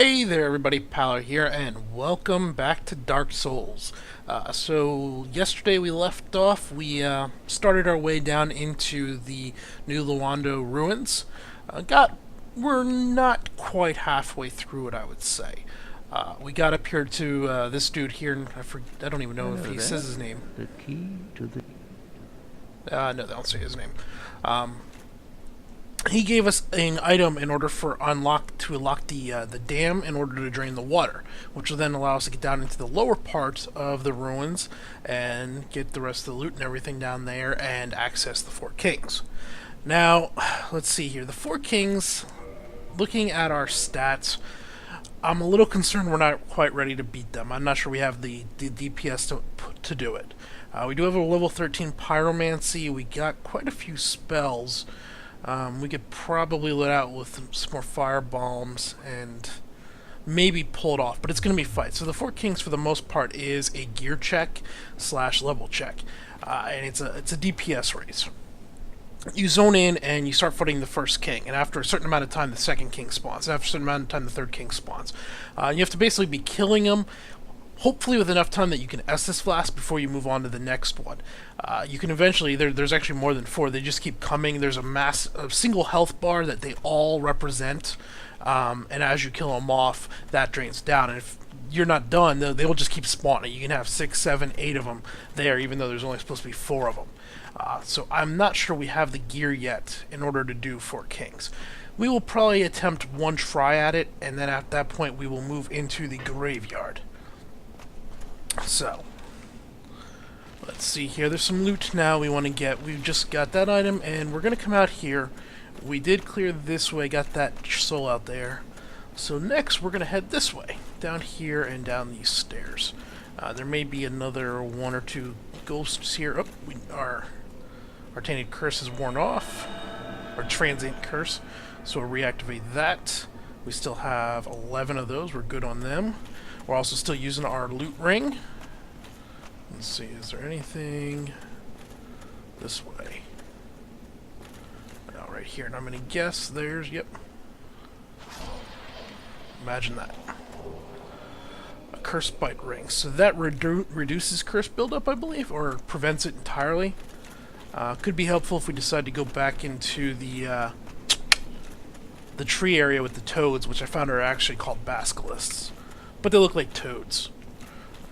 Hey there everybody, Paolo here, and welcome back to Dark Souls. So yesterday we left off, we started our way down into the new Londo ruins. We're not quite halfway through it, I would say. We got up here to this dude here, and I don't even know if Hello he there. says his name. The key to the... No, they don't say his name. He gave us an item in order to unlock the dam in order to drain the water, which will then allow us to get down into the lower part of the ruins and get the rest of the loot and everything down there and access the Four Kings. Now, let's see here. The Four Kings, looking at our stats, I'm a little concerned we're not quite ready to beat them. I'm not sure we have the DPS to do it. We do have a level 13 Pyromancy. We got quite a few spells. We could probably let out with some more fire bombs and maybe pull it off, but it's going to be a fight. So the Four Kings, for the most part, is a gear check / level check, and it's a DPS race. You zone in and you start fighting the first king, and after a certain amount of time, the second king spawns. And after a certain amount of time, the third king spawns. You have to basically be killing them, hopefully with enough time that you can Estus Flask before you move on to the next one. You can eventually, there's actually more than four, they just keep coming. There's a single health bar that they all represent, and as you kill them off, that drains down. And if you're not done, they will just keep spawning. You can have 6, 7, 8 of them there, even though there's only supposed to be 4 of them. So I'm not sure we have the gear yet in order to do Four Kings. We will probably attempt one try at it, and then at that point we will move into the graveyard. So, let's see here. There's some loot now we want to get. We've just got that item, and we're going to come out here. We did clear this way, got that soul out there. So next, we're going to head this way, down here and down these stairs. There may be another 1 or 2 ghosts here. Oh, our tainted curse is worn off. Our transient curse. So we'll reactivate that. We still have 11 of those. We're good on them. We're also still using our loot ring. Let's see, is there anything this way? Right here, and I'm gonna guess yep. Imagine that. A curse bite ring. So that reduces curse buildup, I believe, or prevents it entirely. Could be helpful if we decide to go back into the tree area with the toads, which I found are actually called basilisks. But they look like toads.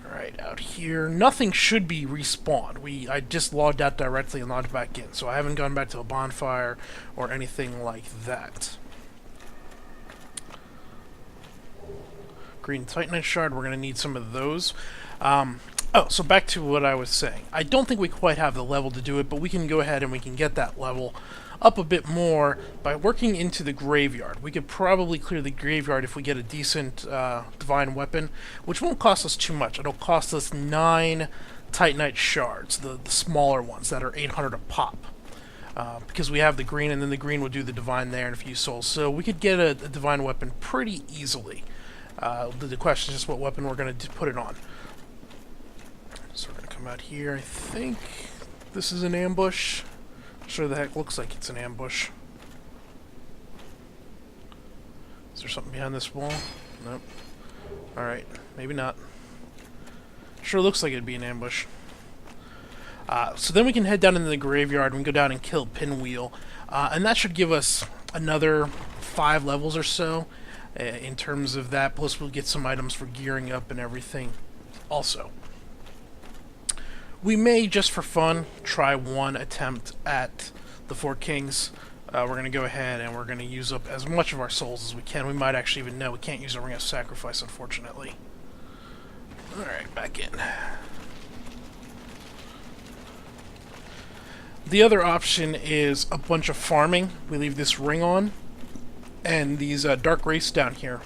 Alright, out here. Nothing should be respawned. I just logged out directly and logged back in, so I haven't gone back to a bonfire or anything like that. Green Titanite Shard, we're going to need some of those. So back to what I was saying. I don't think we quite have the level to do it, but we can go ahead and we can get that level up a bit more by working into the graveyard. We could probably clear the graveyard if we get a decent divine weapon, which won't cost us too much. It'll cost us 9 Titanite shards, the smaller ones that are 800 a pop. Because we have the green, and then the green will do the divine there and a few souls. So we could get a divine weapon pretty easily. The question is just what weapon we're going to put it on. So we're going to come out here. I think this is an ambush. Sure the heck looks like it's an ambush. Is there something behind this wall? Nope. Alright, maybe not. Sure looks like it'd be an ambush. So then we can head down into the graveyard and go down and kill Pinwheel. And that should give us another 5 levels or so in terms of that. Plus we'll get some items for gearing up and everything also. We may, just for fun, try one attempt at the Four Kings. We're going to go ahead and we're going to use up as much of our souls as we can. We might actually even know we can't use a Ring of Sacrifice, unfortunately. Alright, back in. The other option is a bunch of farming. We leave this ring on, and these Dark Wraiths down here.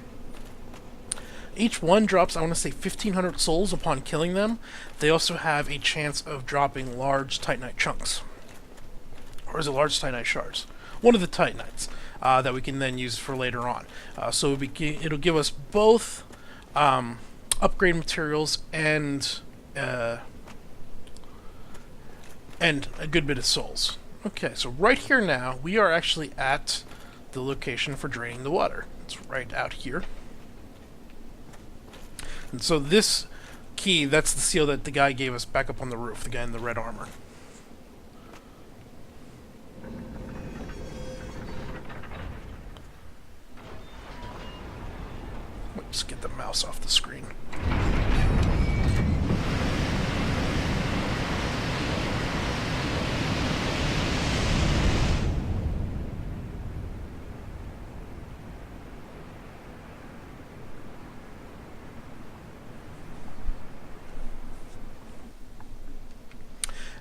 Each one drops, I want to say, 1,500 souls upon killing them. They also have a chance of dropping large Titanite chunks. Or is it large Titanite shards? One of the Titanites that we can then use for later on. So it'll give us both upgrade materials and a good bit of souls. Okay, so right here now, we are actually at the location for draining the water. It's right out here. And so this key, that's the seal that the guy gave us back up on the roof, the guy in the red armor. Let's get the mouse off the screen.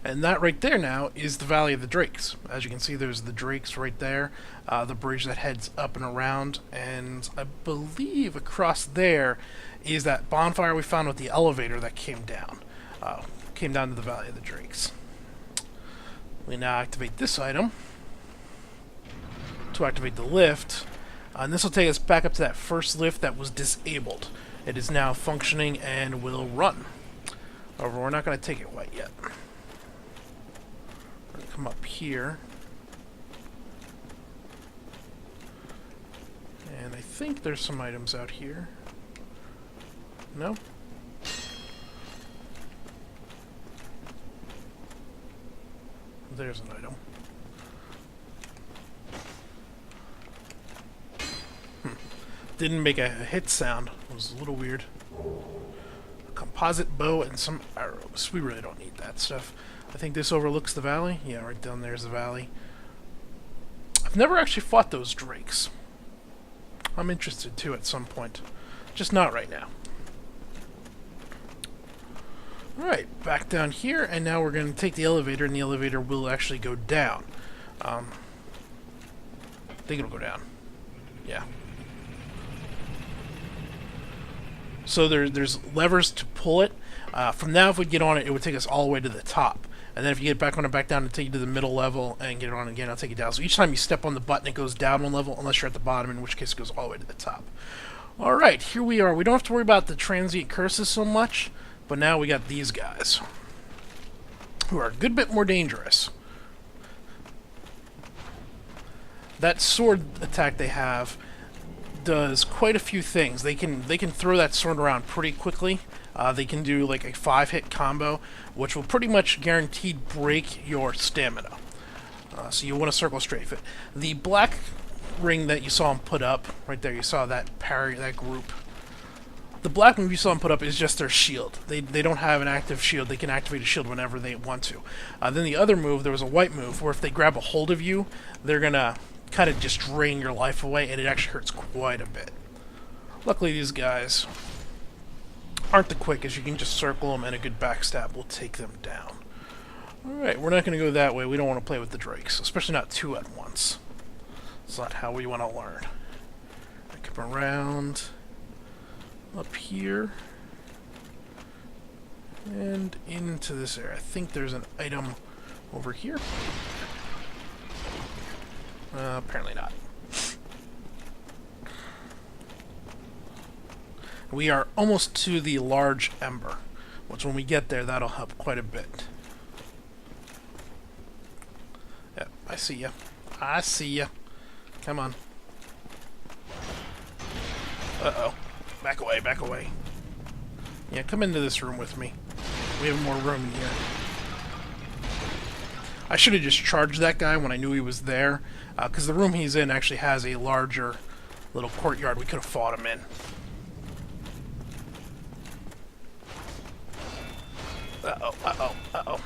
And that right there now is the Valley of the Drakes. As you can see, there's the Drakes right there, the bridge that heads up and around, and I believe across there is that bonfire we found with the elevator that came down to the Valley of the Drakes. We now activate this item to activate the lift, and this will take us back up to that first lift that was disabled. It is now functioning and will run. However, we're not going to take it quite yet. Come up here, and I think there's some items out here. No? There's an item. Didn't make a hit sound. It was a little weird. A composite bow and some arrows. We really don't need that stuff. I think this overlooks the valley. Yeah, right down there's the valley. I've never actually fought those drakes. I'm interested too at some point. Just not right now. Alright, back down here, and now we're going to take the elevator, and the elevator will actually go down. I think it'll go down. Yeah. So there's levers to pull it. From now, if we get on it, it would take us all the way to the top. And then if you get back on it back down, it'll take you to the middle level, and get it on again, it'll take you down. So each time you step on the button, it goes down one level, unless you're at the bottom, in which case it goes all the way to the top. Alright, here we are. We don't have to worry about the transient curses so much, but now we got these guys, who are a good bit more dangerous. That sword attack they have does quite a few things. They can throw that sword around pretty quickly. They can do like a 5-hit combo, which will pretty much guaranteed break your stamina. So you want to circle strafe it. The black ring that you saw him put up, right there, you saw that parry, that group. The black move you saw him put up is just their shield. They don't have an active shield. They can activate a shield whenever they want to. Then the other move, there was a white move, where if they grab a hold of you, they're going to kind of just drain your life away, and it actually hurts quite a bit. Luckily, these guys aren't the quickest. You can just circle them, and a good backstab will take them down. Alright, we're not going to go that way. We don't want to play with the drakes, especially not two at once. It's not how we want to learn. I come around up here and into this area. I think there's an item over here. Apparently not. We are almost to the large ember, which when we get there, that'll help quite a bit. Yep, I see ya. I see ya. Come on. Uh-oh. Back away, back away. Yeah, come into this room with me. We have more room in here. I should have just charged that guy when I knew he was there, because the room he's in actually has a larger little courtyard we could have fought him in. Uh-oh, uh-oh, uh-oh.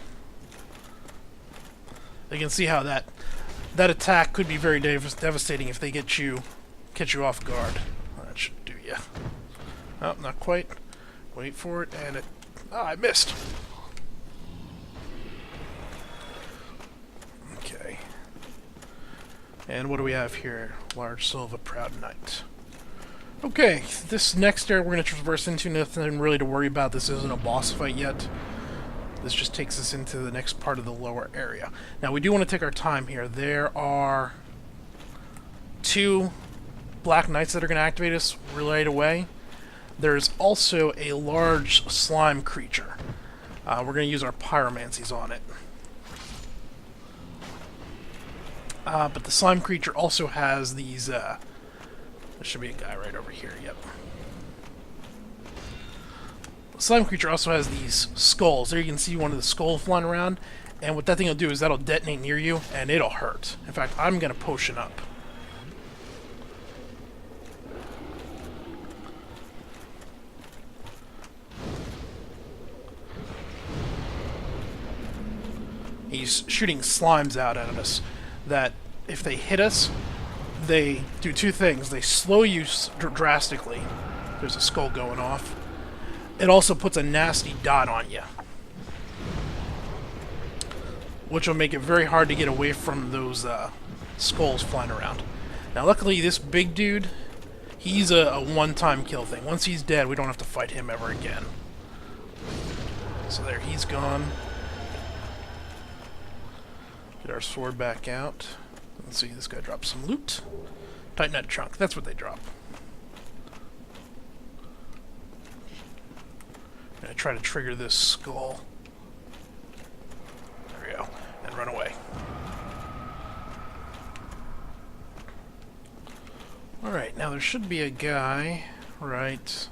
You can see how that attack could be very devastating if they catch you off guard. That should do ya. Oh, not quite. Wait for it, and it... Oh, I missed! Okay. And what do we have here? Large soul of a proud knight. Okay, this next area we're going to traverse into, nothing really to worry about. This isn't a boss fight yet. This just takes us into the next part of the lower area. Now, we do want to take our time here. There are 2 black knights that are going to activate us right away. There's also a large slime creature. We're going to use our pyromancies on it. But the slime creature also has these... there should be a guy right over here, yep. slime creature also has these skulls. There you can see one of the skulls flying around, and what that thing will do is that'll detonate near you, and it'll hurt. In fact, I'm gonna potion up. He's shooting slimes out at us that, if they hit us, they do two things. They slow you drastically. There's a skull going off. It also puts a nasty dot on you, which will make it very hard to get away from those skulls flying around. Now, luckily, this big dude, he's a one-time kill thing. Once he's dead, we don't have to fight him ever again. So there, he's gone. Get our sword back out. Let's see, this guy drops some loot. Tighten that trunk. That's what they drop. I'm gonna try to trigger this skull. There we go. And run away. Alright, now there should be a guy right...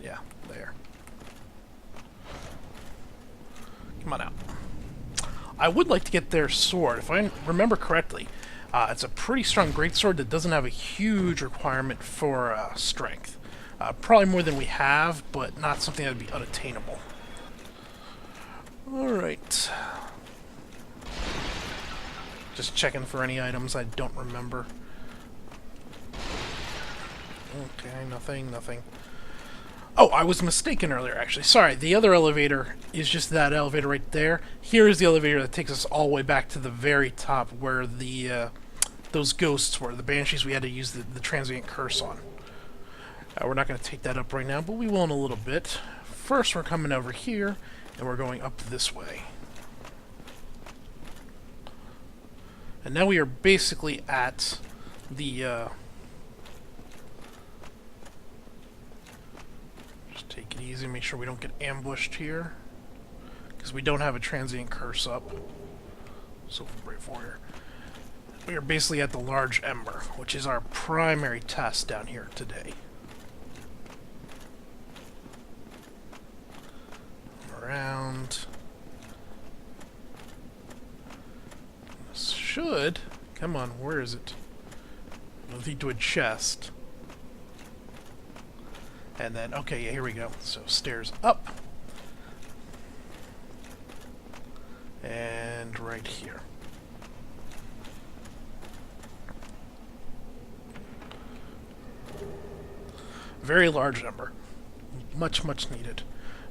yeah, there. Come on out. I would like to get their sword. If I remember correctly, it's a pretty strong greatsword that doesn't have a huge requirement for strength. Probably more than we have, but not something that would be unattainable. Alright. Just checking for any items I don't remember. Okay, nothing. Oh, I was mistaken earlier, actually. Sorry, the other elevator is just that elevator right there. Here is the elevator that takes us all the way back to the very top where the those ghosts were, the banshees we had to use the transient curse on. We're not going to take that up right now, but we will in a little bit. First, we're coming over here, and we're going up this way. And now we are basically at the... just take it easy, make sure we don't get ambushed here. Because we don't have a transient curse up. So right for here. We are basically at the large ember, which is our primary test down here today. Around. This should... come on, where is it? Lead to a chest. And then, okay, yeah, here we go. So, stairs up. And right here. Very large number. Much needed.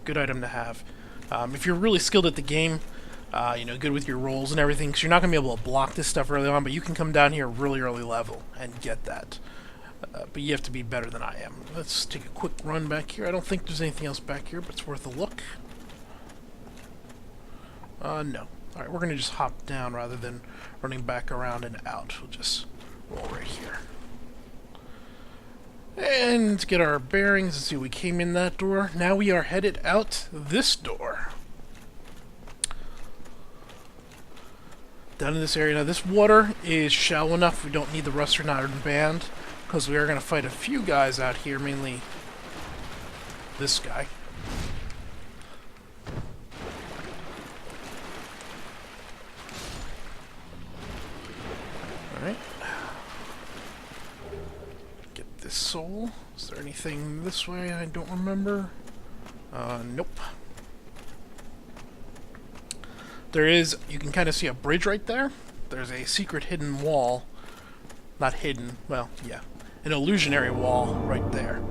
Good item to have. If you're really skilled at the game, you know, good with your rolls and everything, because you're not going to be able to block this stuff early on, but you can come down here really early level and get that. But you have to be better than I am. Let's take a quick run back here. I don't think there's anything else back here, but it's worth a look. No. Alright, we're going to just hop down rather than running back around and out. We'll just roll right here. And get our bearings and see we came in that door. Now we are headed out this door. Down in this area. Now this water is shallow enough we don't need the Rust Iron Band, because we are going to fight a few guys out here, mainly this guy. Alright. Get this soul. Is there anything this way I don't remember? Nope. There is, you can kind of see a bridge right there. There's a secret hidden wall. Not hidden, well, yeah. An illusionary wall right there.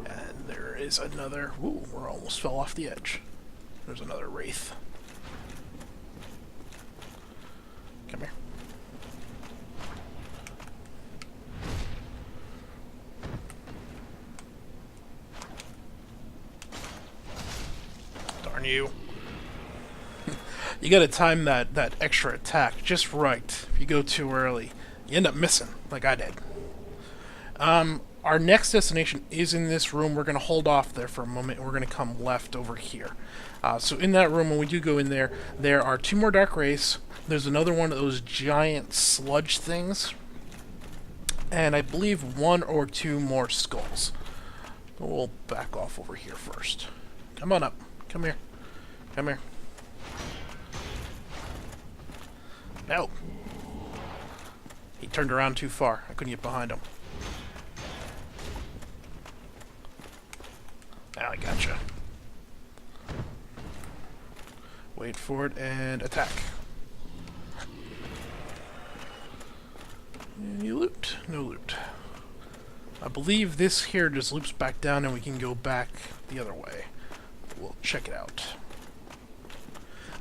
And there is another... ooh, we almost fell off the edge. There's another wraith. Come here. Darn you. You gotta time that extra attack just right. If you go too early, you end up missing, like I did. Our next destination is in this room. We're gonna hold off there for a moment, and we're gonna come left over here. So in that room, when we do go in there, there are 2 more Dark Wraiths. There's another one of those giant sludge things, and I believe 1 or 2 more skulls. We'll back off over here first. Come on up. Come here. Come here. No. He turned around too far. I couldn't get behind him. Now I gotcha. Wait for it and attack. Any loot? No loot. I believe this here just loops back down and we can go back the other way. We'll check it out.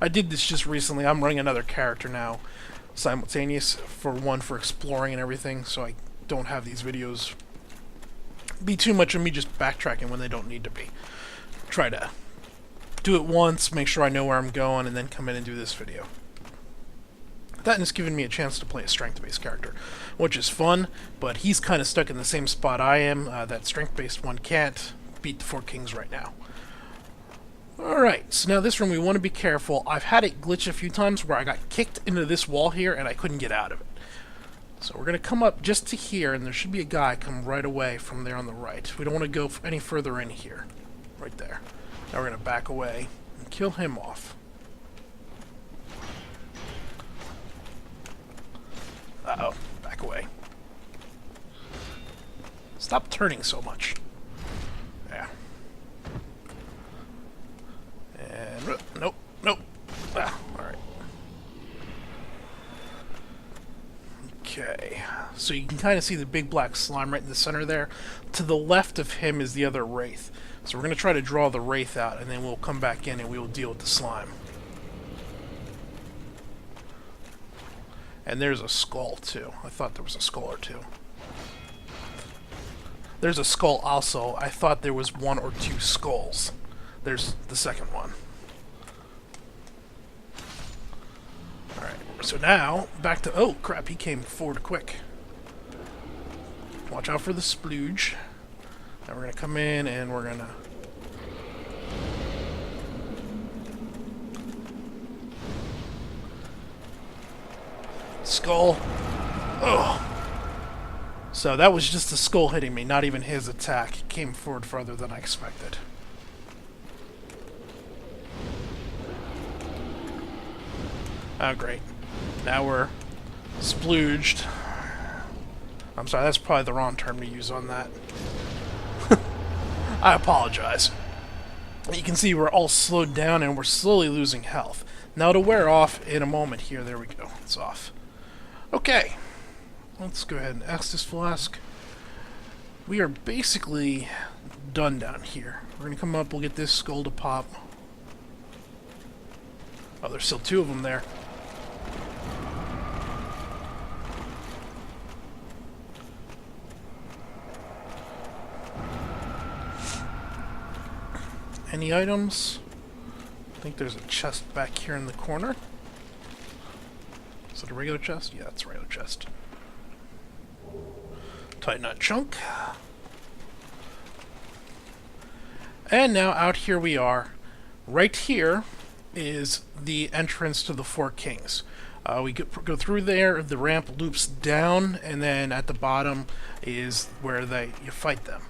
I did this just recently. I'm running another character now, simultaneous, for exploring and everything, so I don't have these videos be too much of me just backtracking when they don't need to be. Try to do it once, make sure I know where I'm going, and then come in and do this video. That has given me a chance to play a strength-based character, which is fun, but he's kind of stuck in the same spot I am. That strength-based one can't beat the Four Kings right now. Alright, so now this room we want to be careful. I've had it glitch a few times where I got kicked into this wall here and I couldn't get out of it. So we're going to come up just to here, and there should be a guy come right away from there on the right. We don't want to go any further in here. Right there. Now we're going to back away and kill him off. Uh-oh. Back away. Stop turning so much. Yeah. And... nope. Nope. Ah, alright. Okay. So you can kind of see the big black slime right in the center there. To the left of him is the other wraith. So we're going to try to draw the wraith out, and then we'll come back in and we will deal with the slime. And there's a skull, too. I thought there was a skull or two. There's a skull also. I thought there was one or two skulls. There's the second one. Alright, so now, back to... oh, crap, he came forward quick. Watch out for the splooge. Now we're going to come in and we're going to... skull. Oh. So that was just the skull hitting me, not even his attack. It came forward farther than I expected. Oh, great. Now we're splooged. I'm sorry, that's probably the wrong term to use on that. I apologize. You can see we're all slowed down and we're slowly losing health. Now to wear off in a moment here. There we go. It's off. Okay. Let's go ahead and Estus Flask. We are basically done down here. We're going to come up, we'll get this skull to pop. Oh, there's still two of them there. Any items? I think there's a chest back here in the corner. Is it a regular chest? Yeah, it's a regular chest. Tighten that chunk. And now out here we are. Right here is the entrance to the Four Kings. We go through there, the ramp loops down, and then at the bottom is where you fight them.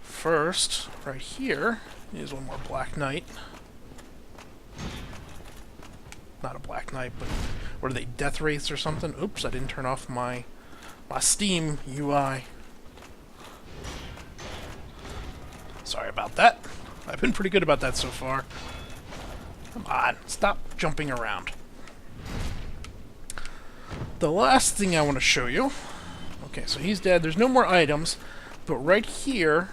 First, right here, is one more Black Knight. Not a Black Knight, but what are they, Death Wraiths or something? Oops, I didn't turn off my Steam UI. Sorry about that. I've been pretty good about that so far. Come on, stop jumping around. The last thing I want to show you... okay, so he's dead. There's no more items, but right here,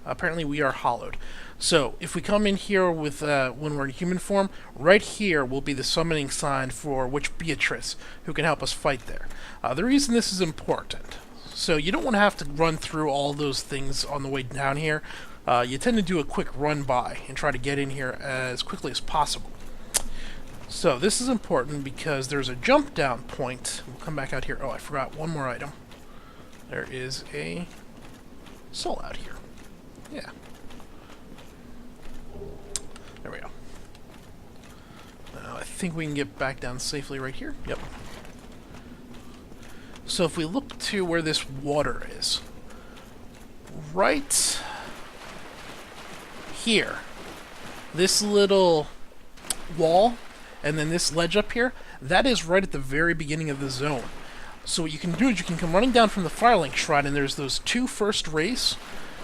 apparently we are hollowed. So, if we come in here with when we're in human form, right here will be the summoning sign for Witch Beatrice, who can help us fight there. The reason this is important, so you don't want to have to run through all those things on the way down here. You tend to do a quick run by and try to get in here as quickly as possible. So, this is important because there's a jump down point. We'll come back out here. Oh, I forgot one more item. There is a soul out here. Yeah. There we go. Now I think we can get back down safely right here. Yep. So if we look to where this water is, right here This little wall and then this ledge up here, that is right at the very beginning of the zone. So what you can do is you can come running down from the Firelink Shrine, and there's those two first race.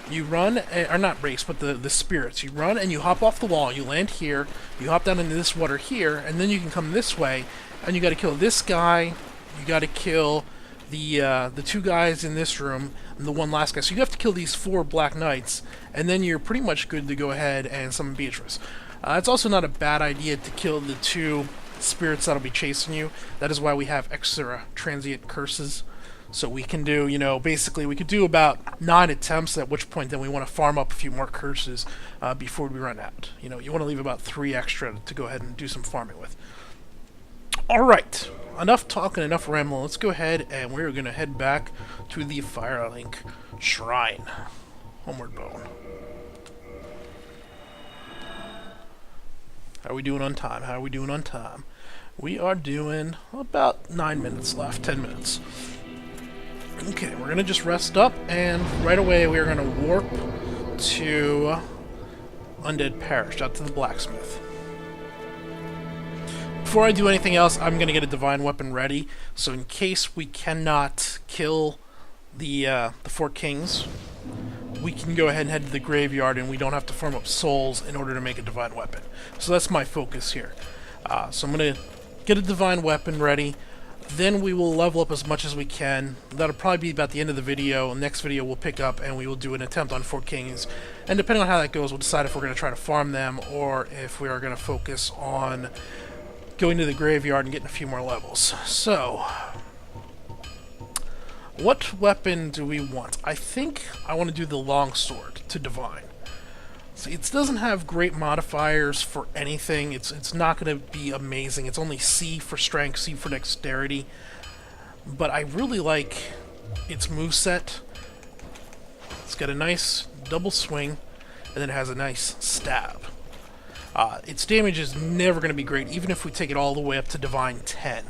You run, or not race, but the spirits. You run and you hop off the wall. You land here. You hop down into this water here, and then you can come this way, and you got to kill this guy. You got to kill the two guys in this room and the one last guy. So you have to kill these 4 Black Knights, and then you're pretty much good to go ahead and summon Beatrice. It's also not a bad idea to kill the 2 spirits that'll be chasing you. That is why we have extra transient curses. So we can do, basically we could do about 9 attempts, at which point then we want to farm up a few more curses before we run out. You want to leave about 3 extra to go ahead and do some farming with. Alright, enough talking, enough rambling. Let's go ahead and we're going to head back to the Firelink Shrine. Homeward Bone. How are we doing on time? How are we doing on time? We are doing about 9 minutes left, 10 minutes. Okay, we're going to just rest up, and right away we are going to warp to Undead Parish, out to the blacksmith. Before I do anything else, I'm going to get a divine weapon ready, so in case we cannot kill the 4 kings, we can go ahead and head to the graveyard and we don't have to farm up souls in order to make a divine weapon. So that's my focus here. So I'm going to get a divine weapon ready, then we will level up as much as we can. That'll probably be about the end of the video. Next video we'll pick up and we will do an attempt on 4 kings. And depending on how that goes, we'll decide if we're going to try to farm them or if we are going to focus on going to the graveyard and getting a few more levels. So, what weapon do we want? I think I want to do the longsword to divine. See, it doesn't have great modifiers for anything. It's not going to be amazing. It's only C for strength, C for dexterity. But I really like its moveset. It's got a nice double swing, and then it has a nice stab. Its damage is never going to be great, even if we take it all the way up to Divine 10.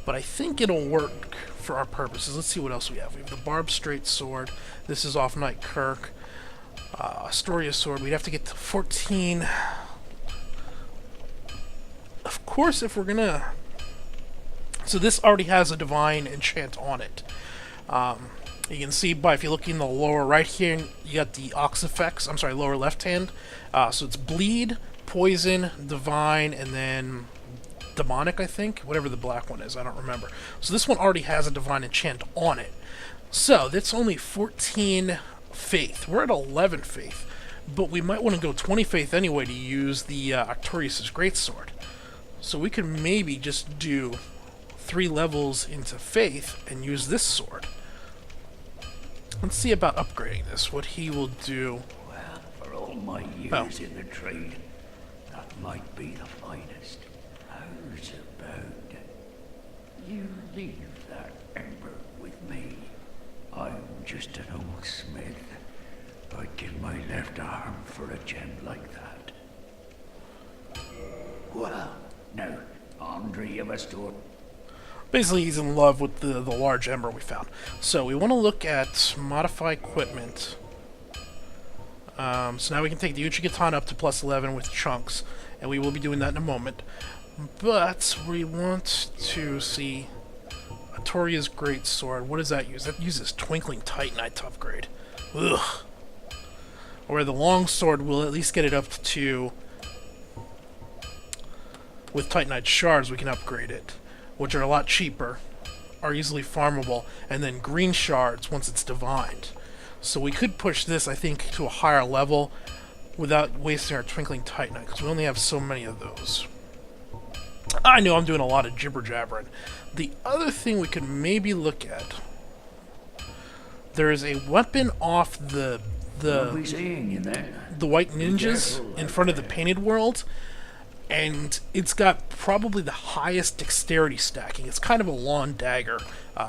But I think it'll work for our purposes. Let's see what else we have. We have the Barbed Straight Sword. This is off Knight Kirk. Astoria Sword. We'd have to get to 14. Of course, if we're going to... So this already has a Divine Enchant on it. You can see by if you look in the lower right here, you got the Ox effects. I'm sorry, lower left hand. So it's Bleed, Poison, Divine, and then Demonic, I think. Whatever the black one is, I don't remember. So this one already has a Divine Enchant on it. So that's only 14 Faith. We're at 11 Faith. But we might want to go 20 Faith anyway to use the Artorias' Greatsword. So we could maybe just do 3 levels into Faith and use this sword. Let's see about upgrading this, what he will do. Well, for all my years in the trade, that might be the finest. How's about you leave that ember with me? I'm just an old smith. I'd give my left arm for a gem like that. Well, now, Andre of a store. Basically, he's in love with the large ember we found. So we want to look at modify equipment. So now we can take the Uchigatana up to plus 11 with chunks, and we will be doing that in a moment. But we want to see Artorias' Greatsword. What does that use? That uses Twinkling Titanite to upgrade. Ugh. Or the Longsword will at least get it up to... With Titanite shards, we can upgrade it, which are a lot cheaper, are easily farmable, and then green shards once it's divined. So we could push this, I think, to a higher level without wasting our Twinkling Titanite, because we only have so many of those. I know I'm doing a lot of jibber-jabbering. The other thing we could maybe look at, there is a weapon off the white ninjas in front of the painted world, and it's got probably the highest dexterity stacking. It's kind of a long dagger,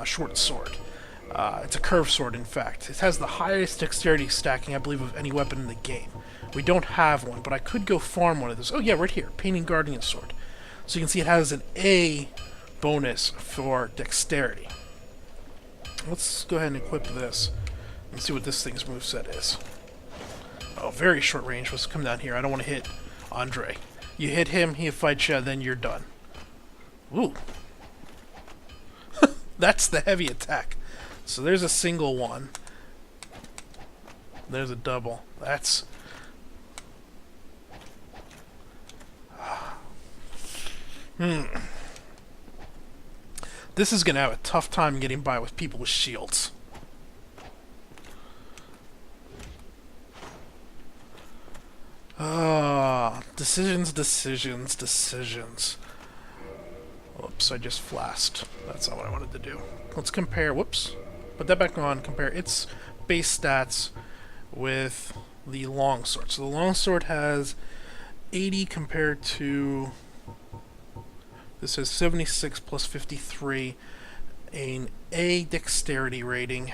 short sword. It's a curved sword, in fact. It has the highest dexterity stacking, I believe, of any weapon in the game. We don't have one, but I could go farm one of those. Oh yeah, right here, Painting Guardian Sword. So you can see it has an A bonus for dexterity. Let's go ahead and equip this and see what this thing's moveset is. Oh, very short range. Let's come down here. I don't want to hit Andre. You hit him, he fights you, then you're done. Ooh. That's the heavy attack. So there's a single one. There's a double. That's... This is going to have a tough time getting by with people with shields. Decisions, decisions, decisions. Whoops, I just flashed. That's not what I wanted to do. Let's compare, whoops. Put that back on, compare its base stats with the longsword. So the longsword has 80 compared to... This has 76 plus 53, an A dexterity rating.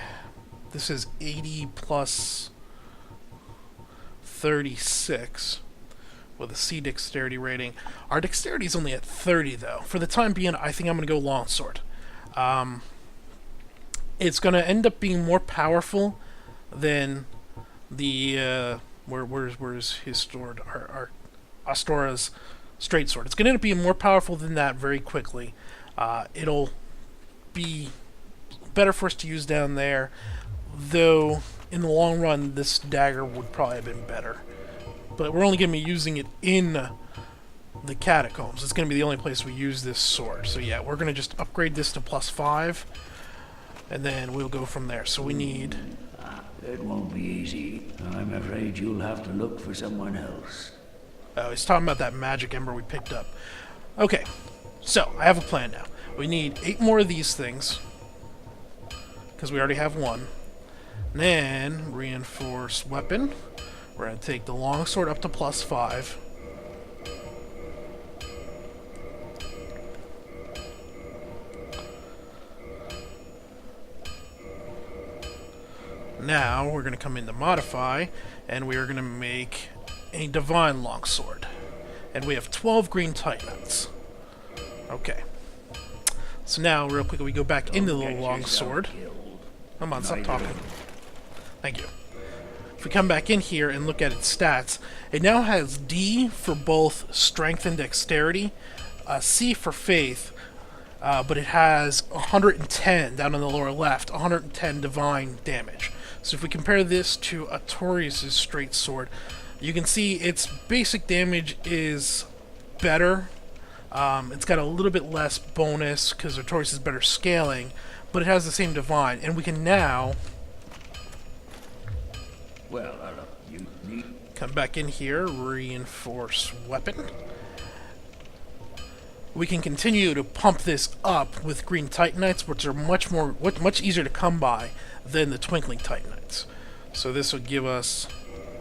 This is 80 plus 36 with a C dexterity rating. Our dexterity is only at 30 though. For the time being, I think I'm going to go longsword. It's going to end up being more powerful than the where's his sword? Our Astora's straight sword. It's going to end up being more powerful than that very quickly. It'll be better for us to use down there, though in the long run this dagger would probably have been better. But we're only going to be using it in the catacombs. It's going to be the only place we use this sword. So yeah, we're going to just upgrade this to +5, and then we'll go from there. So we need... It won't be easy. I'm afraid you'll have to look for someone else. Oh, he's talking about that magic ember we picked up. Okay, so I have a plan now. We need 8 more of these things, because we already have one. Then, reinforce weapon. We're going to take the longsword up to +5. Now, we're going to come into modify, and we are going to make a divine longsword. And we have 12 green titanites. Okay. So now, real quick, we go back into the longsword. Come on, stop talking. Thank you. If we come back in here and look at its stats, it now has D for both strength and dexterity, C for faith, but it has 110 down on the lower left, 110 divine damage. So if we compare this to Artorias' straight sword, you can see its basic damage is better. It's got a little bit less bonus because Artorias is better scaling, but it has the same divine, and we can now... Well, you need... Come back in here, reinforce weapon. We can continue to pump this up with green titanites, which are much easier to come by than the twinkling titanites. So this will give us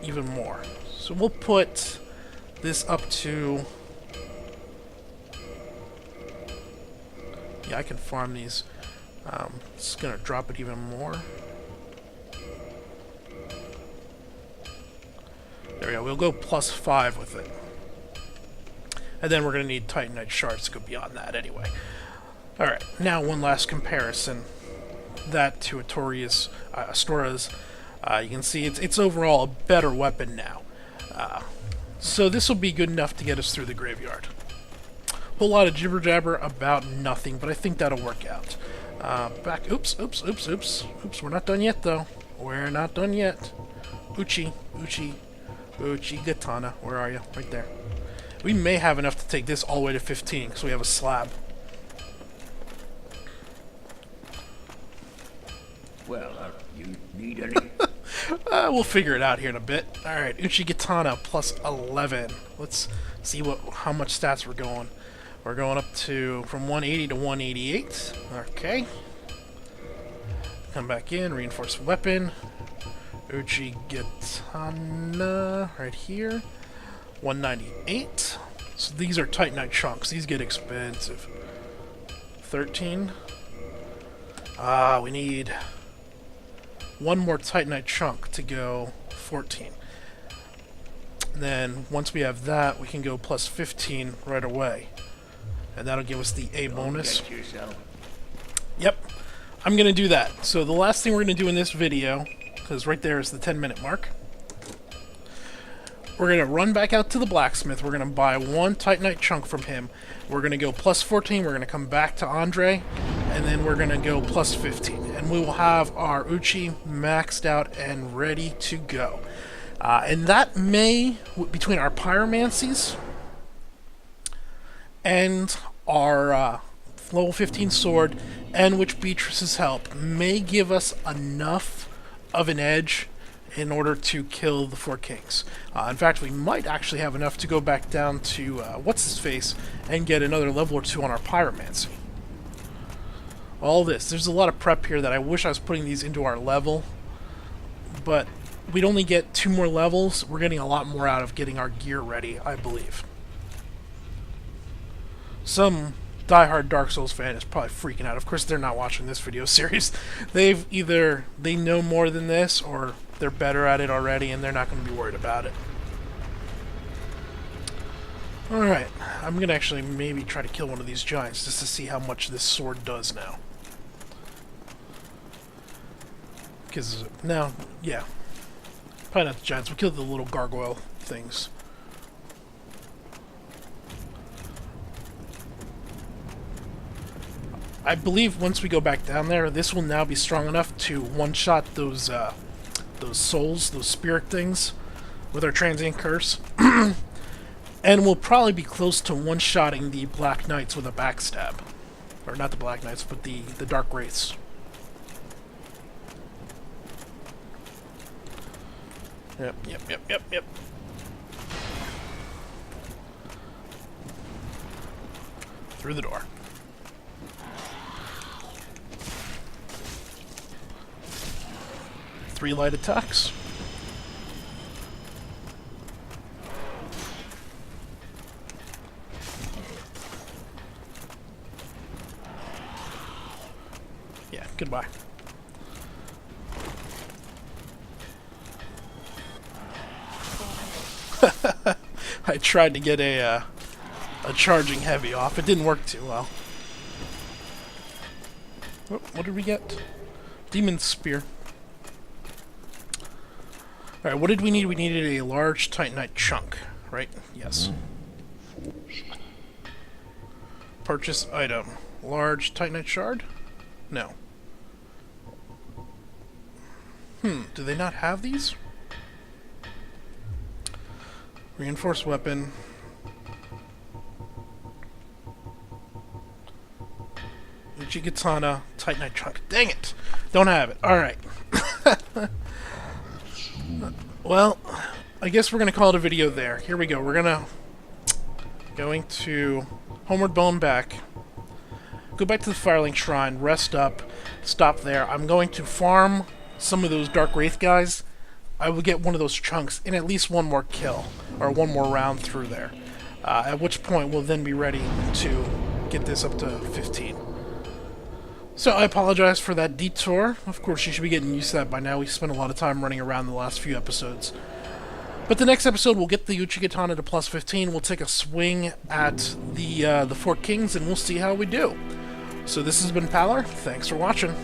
even more. So we'll put this up to... Yeah, I can farm these. It's gonna drop it even more. There we go, we'll go +5 with it. And then we're going to need Titanite shards to go beyond that anyway. Alright, now one last comparison. That to Artorias, Astora's. You can see it's overall a better weapon now. So this will be good enough to get us through the graveyard. Whole lot of jibber jabber about nothing, but I think that'll work out. Oops, we're not done yet though. We're not done yet. Uchi Katana, where are you? Right there. We may have enough to take this all the way to 15, because we have a slab. Well, you need any... We'll figure it out here in a bit. Alright, Uchi Katana +11. Let's see how much stats we're going. We're going up to from 180 to 188. Okay. Come back in, reinforce weapon. Uchi Katana right here. 198. So these are Titanite chunks. These get expensive. 13. We need one more Titanite chunk to go 14. And then once we have that, we can go +15 right away. And that'll give us the A bonus. Yep. I'm going to do that. So the last thing we're going to do in this video, because right there is the 10-minute mark, We're going to run back out to the blacksmith. We're going to buy one Titanite chunk from him. We're going to go plus 14. We're going to come back to Andre. And then we're going to go plus 15. And we will have our Uchi maxed out and ready to go. And that may, between our pyromancies and our level 15 sword, and Witch Beatrice's help, may give us enough of an edge in order to kill the four kings. In fact, we might actually have enough to go back down to what's-his-face and get another level or two on our pyromancy. All this. There's a lot of prep here that I wish I was putting these into our level, but we'd only get 2 more levels. We're getting a lot more out of getting our gear ready, I believe. Some diehard Dark Souls fan is probably freaking out. Of course, they're not watching this video series. They know more than this, or they're better at it already, and they're not going to be worried about it. Alright, I'm going to actually maybe try to kill one of these giants just to see how much this sword does now. Because now, yeah. Probably not the giants. We'll kill the little gargoyle things. I believe once we go back down there, this will now be strong enough to one-shot those souls, those spirit things, with our transient curse. And we'll probably be close to one-shotting the Black Knights with a backstab. Or not the Black Knights, but the Dark Wraiths. Yep. Through the door. Three light attacks. Yeah, goodbye. I tried to get a charging heavy off. It didn't work too well. Oh, what did we get? Demon Spear. Alright, what did we need? We needed a large Titanite chunk, right? Yes. Purchase item. Large Titanite shard? No. Do they not have these? Reinforced weapon. Uchigatana, Titanite chunk. Dang it! Don't have it. Alright. Well, I guess we're going to call it a video there. Here we go. We're going to Homeward Bound back. Go back to the Firelink Shrine, rest up, stop there. I'm going to farm some of those Dark Wraith guys. I will get one of those chunks in at least one more kill, or one more round through there. At which point we'll then be ready to get this up to 15. So I apologize for that detour. Of course, you should be getting used to that by now. We spent a lot of time running around the last few episodes. But the next episode, we'll get the Uchigatana to plus 15. We'll take a swing at the Four Kings, and we'll see how we do. So this has been Palar. Thanks for watching.